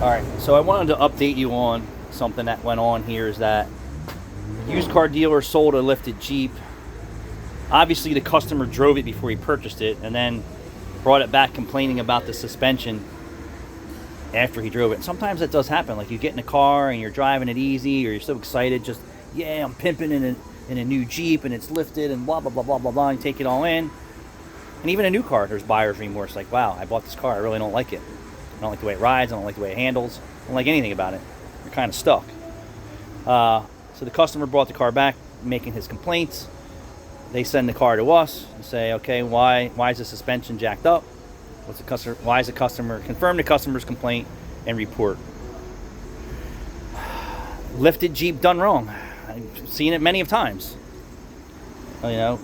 All right, so I wanted to update you on something that went on here. Is that used car dealer sold a lifted Jeep. Obviously, the customer drove it before he purchased it, and then brought it back complaining about the suspension after he drove it. And sometimes that does happen. Like you get in a car and you're driving it easy, or you're so excited, just yeah, I'm pimping in a new Jeep and it's lifted and blah blah blah blah blah blah. And you take it all in. And even a new car, there's buyer's remorse. Like, wow, I bought this car, I really don't like it. I don't like the way it rides, I don't like the way it handles, I don't like anything about it. You're kind of stuck. So the customer brought the car back, making his complaints. They send the car to us and say, okay, why is the suspension jacked up? Why is the customer confirm the customer's complaint and report? Lifted Jeep done wrong. I've seen it many of times. You know,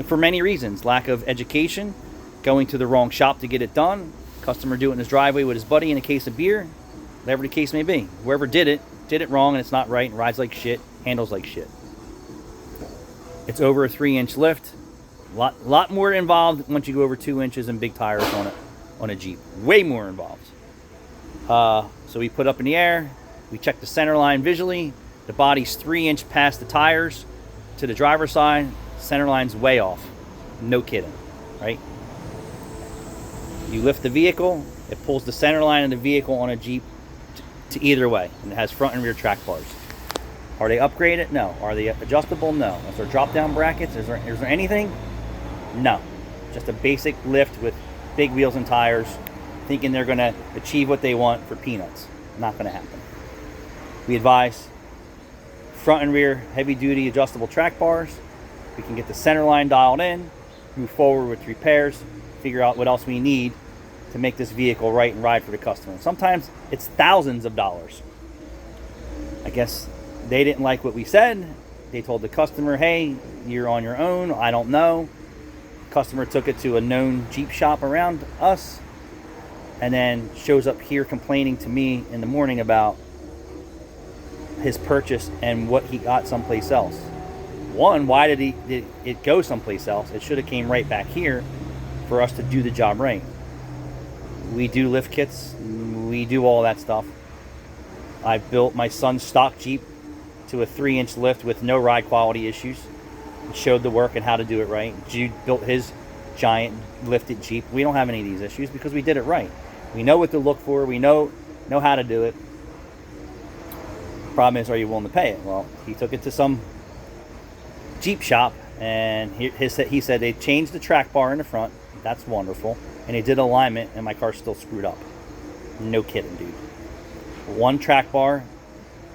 for many reasons. Lack of education, going to the wrong shop to get it done, customer do it in his driveway with his buddy in a case of beer, whatever the case may be. Whoever did it wrong, and it's not right, and rides like shit, handles like shit. It's over a 3-inch lift. Lot more involved once you go over 2 inches and big tires on a Jeep. Way more involved. So we put up in the air. We check the center line visually. The body's 3 inch past the tires to the driver's side. Center line's way off. No kidding, right? You lift the vehicle. It pulls the center line of the vehicle on a Jeep to either way, and it has front and rear track bars. Are they upgraded? No. Are they adjustable? No. Is there drop down brackets? Is there anything? No. Just a basic lift with big wheels and tires, thinking they're going to achieve what they want for peanuts. Not going to happen. We advise front and rear heavy duty adjustable track bars. We can get the center line dialed in, move forward with repairs, figure out what else we need to make this vehicle right and ride for the customer. Sometimes it's thousands of dollars. I guess they didn't like what we said. They told the customer, hey, you're on your own. I don't know. Customer took it to a known Jeep shop around us, and then shows up here complaining to me in the morning about his purchase and what he got someplace else. One, why did it go someplace else? It should have came right back here for us to do the job right. We do lift kits. We do all that stuff. I built my son's stock Jeep to a 3-inch lift with no ride quality issues. Showed the work and how to do it right. Jude built his giant lifted Jeep. We don't have any of these issues because we did it right. We know what to look for. We know how to do it. Problem is, are you willing to pay it? Well, he took it to some Jeep shop, and he said they changed the track bar in the front. That's wonderful. And they did alignment, and my car's still screwed up. No kidding, dude. One track bar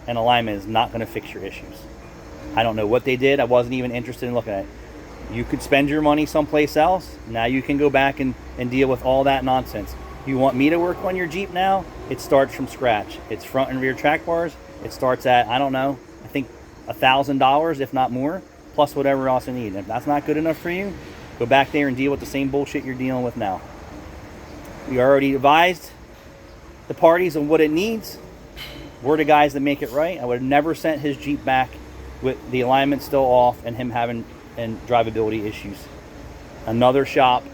and alignment is not going to fix your issues. I don't know what they did. I wasn't even interested in looking at it. You could spend your money someplace else. Now you can go back and deal with all that nonsense. You want me to work on your Jeep now? It starts from scratch. It's front and rear track bars. It starts at, I don't know, I think $1,000, if not more, plus whatever else you need. If that's not good enough for you, go back there and deal with the same bullshit you're dealing with now. We already advised the parties on what it needs. We're the guys that make it right. I would have never sent his Jeep back with the alignment still off and him having and drivability issues. Another shop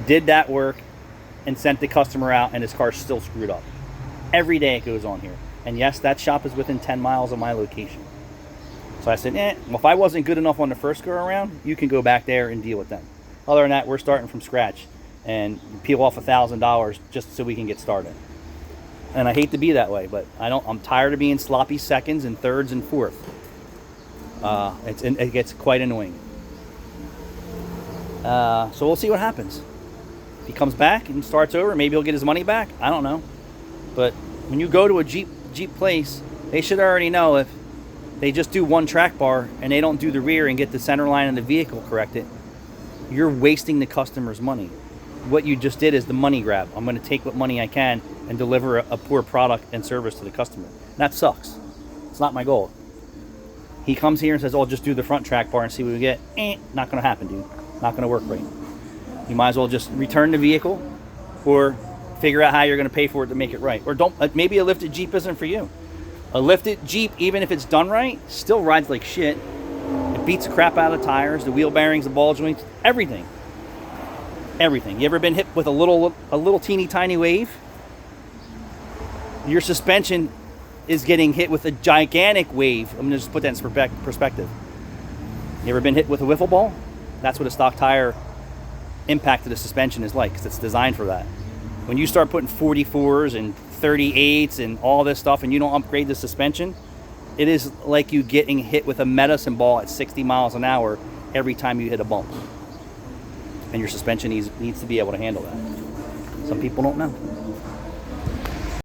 did that work and sent the customer out, and his car's still screwed up. Every day it goes on here. And yes, that shop is within 10 miles of my location. So I said, well, if I wasn't good enough on the first go around, you can go back there and deal with them. Other than that, we're starting from scratch and peel off $1,000 just so we can get started. And I hate to be that way, but I'm tired of being sloppy seconds and thirds and fourth. It gets quite annoying. So we'll see what happens. If he comes back and starts over, maybe he'll get his money back. I don't know. But when you go to a Jeep place, they should already know if they just do one track bar and they don't do the rear and get the center line of the vehicle corrected, you're wasting the customer's money. What you just did is the money grab. I'm going to take what money I can and deliver a poor product and service to the customer. That sucks. It's not my goal. He comes here and says, oh, just do the front track bar and see what we get. Not going to happen, dude. Not going to work right. You might as well just return the vehicle or figure out how you're going to pay for it to make it right. Or don't. Maybe a lifted Jeep isn't for you. A lifted Jeep, even if it's done right, still rides like shit. It beats the crap out of the tires, the wheel bearings, the ball joints, everything. Everything. You ever been hit with a little teeny tiny wave? your suspension is getting hit with a gigantic wave. I'm going to just put that in perspective. You ever been hit with a wiffle ball? That's what a stock tire impact to the suspension is like, because it's designed for that. When you start putting 44s and 38s and all this stuff and you don't upgrade the suspension, it is like you getting hit with a medicine ball at 60 miles an hour every time you hit a bump. And your suspension needs to be able to handle that. Some people don't know.